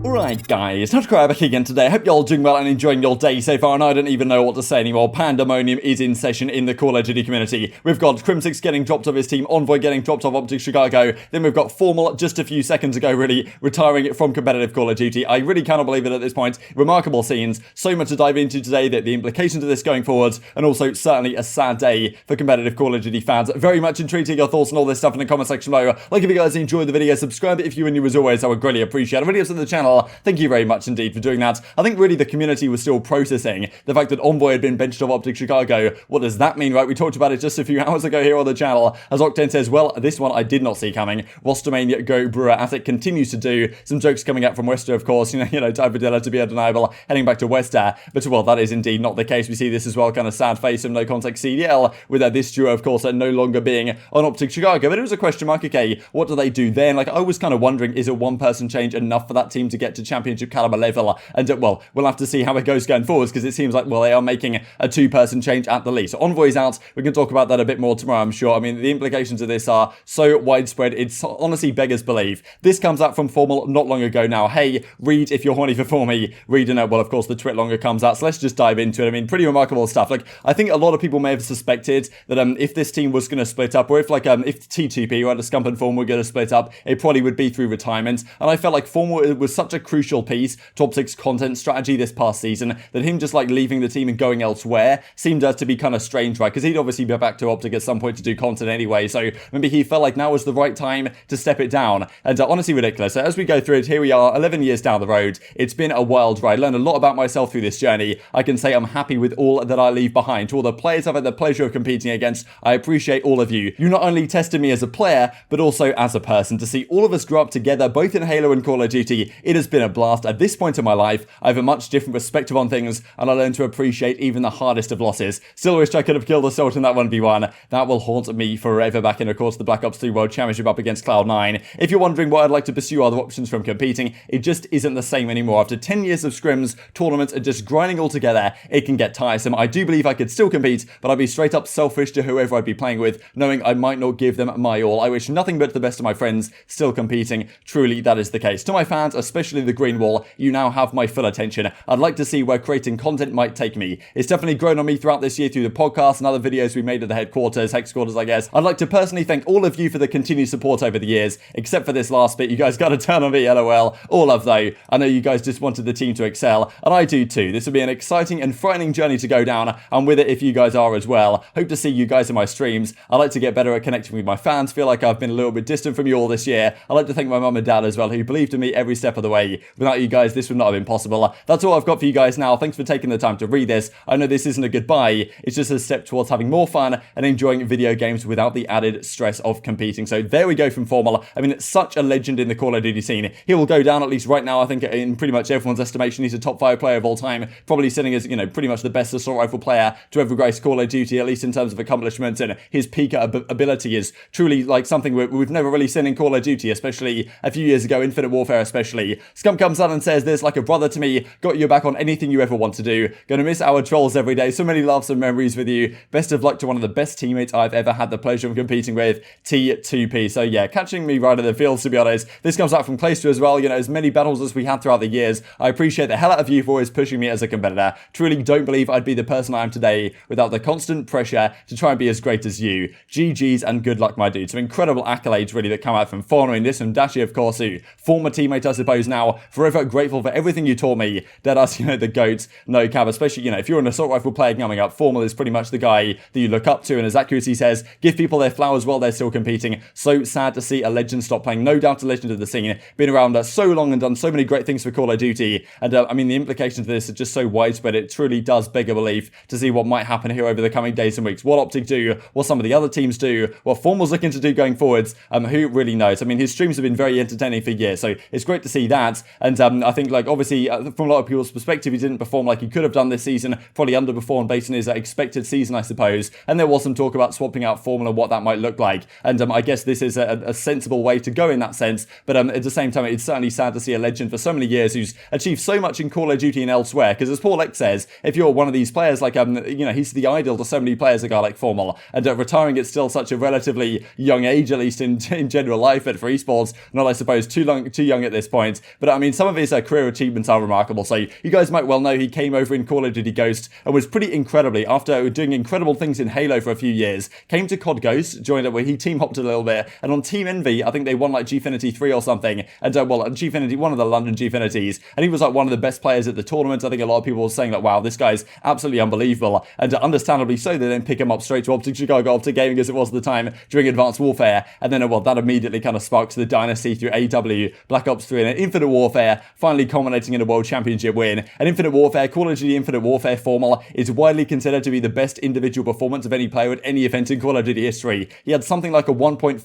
Alright guys, TacticalRab back again today. Hope you're all doing well and enjoying your day so far, and I don't even know what to say anymore. Pandemonium is in session in the Call of Duty community. We've got Crimsix getting dropped off his team, Envoy getting dropped off OpTic Chicago, then we've got Formal just a few seconds ago really retiring from competitive Call of Duty. I really cannot believe it at this point. Remarkable scenes, so much to dive into today, that the implications of this going forwards, and also certainly a sad day for competitive Call of Duty fans. Very much intrigued to hear your thoughts on all this stuff in the comment section below. Like if you guys enjoyed the video, subscribe if you were new as always, I would greatly appreciate it. Videos on the channel, thank you very much indeed for doing that. I think really the community was still processing the fact that Envoy had been benched off OpTic Chicago. What does that mean, right? We talked about it just a few hours ago here on the channel, as Octane says, well, this one I did not see coming. Rostermania go Brewer, as it continues to do. Some jokes coming out from Wester, of course, you know, Typadilla to be undeniable, heading back to Wester. But well, that is indeed not the case. We see this as well, kind of sad face of no context CDL, with this duo, of course, no longer being on OpTic Chicago. But it was a question mark, okay, what do they do then? Like, I was kind of wondering, is a one-person change enough for that team to get to championship caliber level? And well, we'll have to see how it goes going forwards, because it seems like, well, they are making a two-person change at the least. So Envoy's out. We can talk about that a bit more tomorrow, I'm sure. I mean, the implications of this are so widespread, it's honestly beggars belief. This comes out from Formal not long ago now. Hey, read if you're horny for me. Read and well, of course, the twit longer comes out. So let's just dive into it. I mean, pretty remarkable stuff. Like, I think a lot of people may have suspected that if this team was going to split up, or if if T2P, right, the Scump and Formal were going to split up, it probably would be through retirement. And I felt like Formal was such a crucial piece to OpTic's content strategy this past season, that him just like leaving the team and going elsewhere seemed to be kind of strange, right? Because he'd obviously be back to OpTic at some point to do content anyway, so maybe he felt like now was the right time to step it down. And honestly ridiculous. So as we go through it, here we are 11 years down the road. It's been a wild ride. Learned a lot about myself through this journey. I can say I'm happy with all that I leave behind. To all the players I've had the pleasure of competing against, I appreciate all of you. You not only tested me as a player, but also as a person. To see all of us grow up together, both in Halo and Call of Duty, it has been a blast. At this point in my life, I have a much different perspective on things, and I learned to appreciate even the hardest of losses. Still wish I could have killed Assault in that 1v1. That will haunt me forever, back in, of course, the Black Ops 3 World Championship up against Cloud9. If you're wondering what I'd like to pursue other options from competing, it just isn't the same anymore. After 10 years of scrims, tournaments, and just grinding all together, it can get tiresome. I do believe I could still compete, but I'd be straight up selfish to whoever I'd be playing with, knowing I might not give them my all. I wish nothing but the best of my friends still competing. Truly, that is the case. To my fans, especially the Green Wall, you now have my full attention. I'd like to see where creating content might take me. It's definitely grown on me throughout this year through the podcast and other videos we made at the headquarters, I guess. I'd like to personally thank all of you for the continued support over the years, except for this last bit. You guys got to turn on me, LOL. All love though. I know you guys just wanted the team to excel, and I do too. This will be an exciting and frightening journey to go down, and with it if you guys are as well. Hope to see you guys in my streams. I like to get better at connecting with my fans. Feel like I've been a little bit distant from you all this year. I'd like to thank my mum and dad as well, who believed in me every step of the way. Without you guys, this would not have been possible. That's all I've got for you guys now. Thanks for taking the time to read this. I know this isn't a goodbye. It's just a step towards having more fun and enjoying video games without the added stress of competing. So there we go from Formal. I mean, such a legend in the Call of Duty scene. He will go down, at least right now, I think in pretty much everyone's estimation. He's a top 5 player of all time, probably sitting as, you know, pretty much the best assault rifle player to ever grace Call of Duty, at least in terms of accomplishments, and his peak ability is truly like something we've never really seen in Call of Duty, especially a few years ago, Infinite Warfare especially. Scump comes out and says this, like a brother to me, got your back on anything you ever want to do. Gonna miss our trolls every day. So many laughs and memories with you. Best of luck to one of the best teammates I've ever had the pleasure of competing with, T2P. So yeah, catching me right in the fields, to be honest. This comes out from Clayster as well. You know, as many battles as we had throughout the years. I appreciate the hell out of you for always pushing me as a competitor. Truly don't believe I'd be the person I am today without the constant pressure to try and be as great as you. GG's and good luck, my dude. Some incredible accolades really that come out from following this, from Dashy, of course, who former teammate, I suppose, now forever grateful for everything you taught me. Dead us, you know, the GOAT, no cap, especially, you know, if you're an assault rifle player coming up, Formal is pretty much the guy that you look up to, and as accuracy says, give people their flowers while they're still competing. So sad to see a legend stop playing. No doubt a legend of the scene, been around so long and done so many great things for Call of Duty, and I mean, the implications of this are just so widespread, it truly does beg a belief to see what might happen here over the coming days and weeks. What OpTic do, what some of the other teams do, what Formal's looking to do going forwards, who really knows? I mean, his streams have been very entertaining for years, so it's great to see that, and I think, like, obviously, from a lot of people's perspective, he didn't perform like he could have done this season, probably underperformed based on his expected season, I suppose, and there was some talk about swapping out Formal and what that might look like, and I guess this is a sensible way to go in that sense, but at the same time, it's certainly sad to see a legend for so many years who's achieved so much in Call of Duty and elsewhere, because as Paul X says, if you're one of these players, like, you know, he's the ideal to so many players, a guy like Formal, and retiring at still such a relatively young age, at least in general life, but for esports, not, I suppose, too young at this point, but I mean, some of his career achievements are remarkable. So you guys might well know he came over in Call of Duty Ghost and was pretty incredibly, after doing incredible things in Halo for a few years, came to COD Ghost, joined up where he team hopped a little bit, and on Team Envy, I think they won like Gfinity 3 or something, and well, Gfinity, one of the London Gfinities, and he was like one of the best players at the tournament. I think a lot of people were saying like, wow, this guy's absolutely unbelievable, and understandably so, they then pick him up straight to OpTic Chicago, OpTic Gaming as it was at the time, during Advanced Warfare, and then well, that immediately kind of sparks the dynasty through AW, Black Ops 3, and Infinite Warfare, finally culminating in a World Championship win. And Infinite Warfare, Call of Duty Infinite Warfare formal, is widely considered to be the best individual performance of any player at any event in Call of Duty history. He had something like a 1.44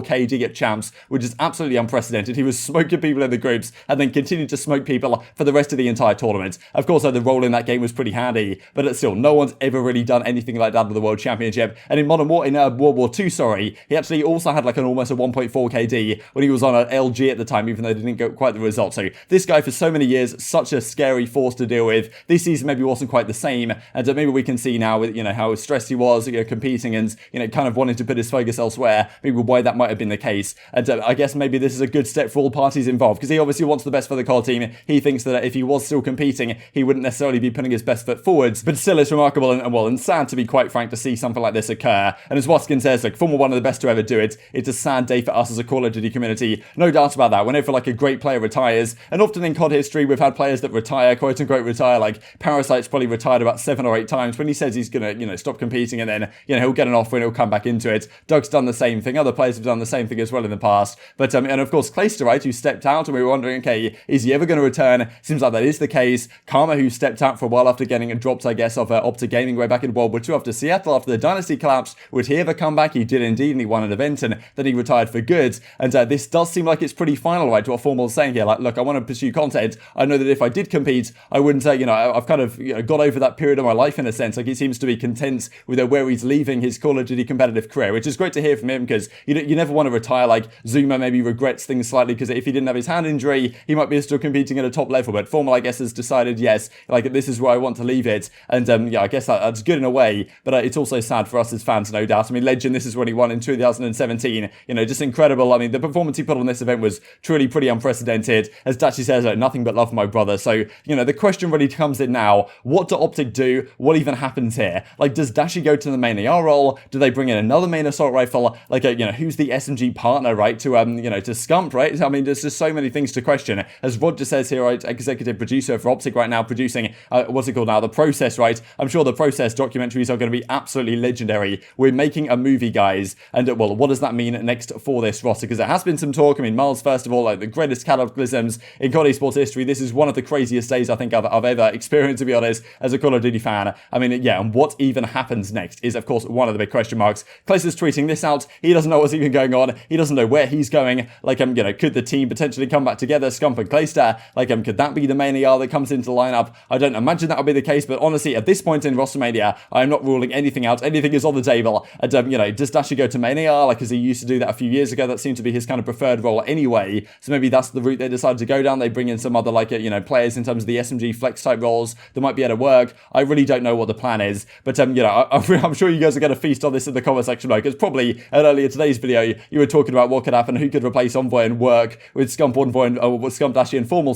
KD at Champs, which is absolutely unprecedented. He was smoking people in the groups and then continued to smoke people for the rest of the entire tournament. Of course, the role in that game was pretty handy, but still, no one's ever really done anything like that with the World Championship. And in World War II, he actually also had like almost a 1.4 KD when he was on an LG at the time, even though they didn't get quite the result. So this guy for so many years, such a scary force to deal with. This season maybe wasn't quite the same, and maybe we can see now with how stressed he was, competing and kind of wanting to put his focus elsewhere. Maybe why that might have been the case. And I guess maybe this is a good step for all parties involved, because he obviously wants the best for the COD team. He thinks that if he was still competing, he wouldn't necessarily be putting his best foot forwards. But still, it's remarkable and sad, to be quite frank, to see something like this occur. And as Watkin says, like, former one of the best to ever do it. It's a sad day for us as a Call of Duty community. No doubt about that. Whenever like a great player retires, and often in COD history, we've had players that retire, quote unquote retire, like Parasite's probably retired about 7 or 8 times when he says he's gonna, stop competing, and then, he'll get an offer and he'll come back into it. Doug's done the same thing. Other players have done the same thing as well in the past. But, and of course, Clayster, right, who stepped out, and we were wondering, okay, is he ever going to return? Seems like that is the case. Karma, who stepped out for a while after getting dropped, I guess, off OpTic Gaming way back in World War II after Seattle, after the Dynasty collapsed. Would he ever come back? He did indeed, and he won an event, and then he retired for good. And this does seem like it's pretty final, right, to what Formal's saying here. Like, look, I want to pursue content. I know that if I did compete, I wouldn't say, I've kind of got over that period of my life in a sense. Like, he seems to be content with where he's leaving his Call of Duty competitive career, which is great to hear from him, because you never want to retire. Like, Zuma maybe regrets things slightly, because if he didn't have his hand injury, he might be still competing at a top level. But Formal, I guess, has decided, yes, like, this is where I want to leave it. And I guess that's good in a way, but it's also sad for us as fans, no doubt. I mean, Legend, this is when he won in 2017. Just incredible. I mean, the performance he put on this event was truly pretty unprecedented. As Dashy says, nothing but love for my brother. So, the question really comes in now. What do OpTic do? What even happens here? Like, does Dashy go to the main AR role? Do they bring in another main assault rifle? Like, who's the SMG partner, right, to Scump, right? I mean, there's just so many things to question. As Roger says here, right, executive producer for OpTic right now, producing, what's it called now? The Process, right? I'm sure the Process documentaries are going to be absolutely legendary. We're making a movie, guys. And, well, what does that mean next for this roster? Because there has been some talk. I mean, Miles, first of all, like the greatest cataclysms in COD Esports history. This is one of the craziest days I think I've ever experienced, to be honest, as a Call of Duty fan. I mean, yeah, and what even happens next is, of course, one of the big question marks. Clayster's tweeting this out. He doesn't know what's even going on. He doesn't know where he's going. Like, could the team potentially come back together, Scump and Clayster? Like, could that be the main AR that comes into the lineup? I don't imagine that would be the case, but honestly, at this point in Rostermania, I'm not ruling anything out. Anything is on the table. And, does Dashy go to main AR? Like, as he used to do that a few years ago, that seemed to be his kind of preferred role anyway. So maybe that's the route they decided to go down. They bring in some other, like, players in terms of the SMG flex type roles that might be able to work. I really don't know what the plan is, but, I'm sure you guys are going to feast on this in the comment section, because probably at earlier today's video, you were talking about what could happen, who could replace Envoy and work with Scump, Envoy, and Scump, Dashy, and Formal,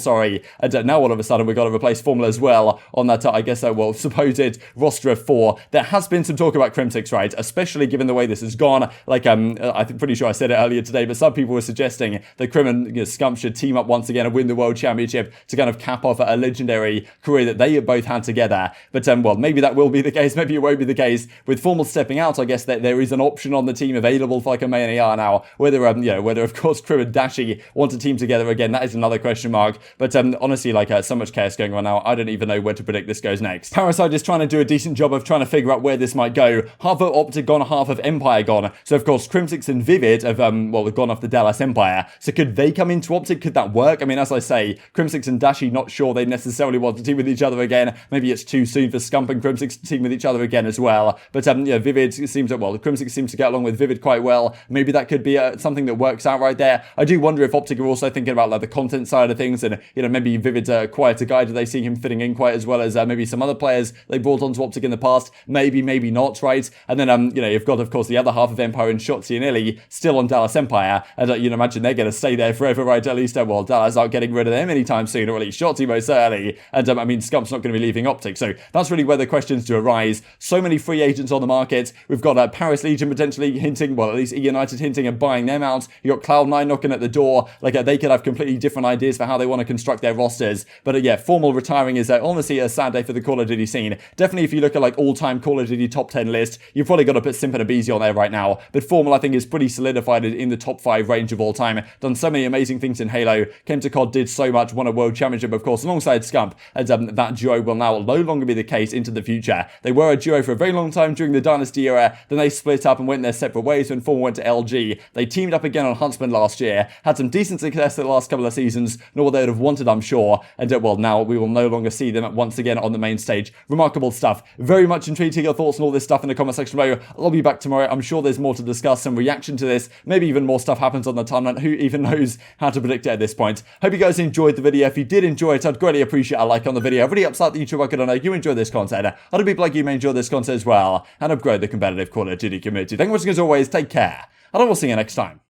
and now all of a sudden we've got to replace Formal as well on that, I guess, supposed roster of 4. There has been some talk about Crimsix, right, especially given the way this has gone. Like, I'm pretty sure I said it earlier today, but some people were suggesting that Crim and Scump should team up once again and win the World Championship to kind of cap off a legendary career that they both had together. But, well, maybe that will be the case, maybe it won't be the case. With Formal stepping out, I guess that there is an option on the team available for like a main AR now. Whether, whether of course Crim and Dashy want to team together again, that is another question mark. But, honestly, like, so much chaos going on now, I don't even know where to predict this goes next. Parasite is trying to do a decent job of trying to figure out where this might go. Half of OpTic gone, half of Empire gone. So, of course, Crimsix and Vivid have, they've gone off the Dallas Empire. So could they come into OpTic? Could that work? I mean, as I say, Crimsix and Dashy not sure they necessarily want to team with each other again. Maybe it's too soon for Scump and Crimsix to team with each other again as well. But, Vivid seems to, Crimsix seems to get along with Vivid quite well. Maybe that could be something that works out right there. I do wonder if OpTic are also thinking about like the content side of things, and maybe Vivid's a quieter guy. Do they see him fitting in quite as well as maybe some other players they brought onto OpTic in the past? Maybe not, right? And then you've got, of course, the other half of Empire and Shotzzy and ILLey still on Dallas Empire, and you'd imagine they're going to stay there forever, right? At least well, Drazah aren't getting rid of them anytime soon, or at least Shotzzy most certainly. And I mean, Scump's not going to be leaving OpTic. So that's really where the questions do arise. So many free agents on the market. We've got Paris Legion potentially hinting, well, at least United hinting at buying them out. You got Cloud9 knocking at the door. Like, they could have completely different ideas for how they want to construct their rosters. But yeah, Formal retiring is honestly a sad day for the Call of Duty scene. Definitely, if you look at like all-time Call of Duty top 10 list, you've probably got to put Simp and aBeZy on there right now. But Formal, I think, is pretty solidified in the top 5 range of all time. Done so many amazing things in Halo. Came to COD, did so much, won a world championship, of course, alongside Scump. And that duo will now no longer be the case into the future. They were a duo for a very long time during the Dynasty era. Then they split up and went their separate ways when Formal went to LG. They teamed up again on Huntsman last year. Had some decent success in the last couple of seasons. Not what they would have wanted, I'm sure. And well, now we will no longer see them once again on the main stage. Remarkable stuff. Very much intrigued to hear your thoughts on all this stuff in the comment section below. I'll be back tomorrow. I'm sure there's more to discuss, some reaction to this. Maybe even more stuff happens on the timeline. Who even knows how to predict it at this point? Hope you guys enjoyed the video. If you did enjoy it, I'd greatly appreciate a like on the video. Really upset the YouTube record. I know you enjoy this content. Other people like you may enjoy this content as well, and upgrade the competitive Call of Duty community. Thank you for watching as always. Take care, and I will see you next time.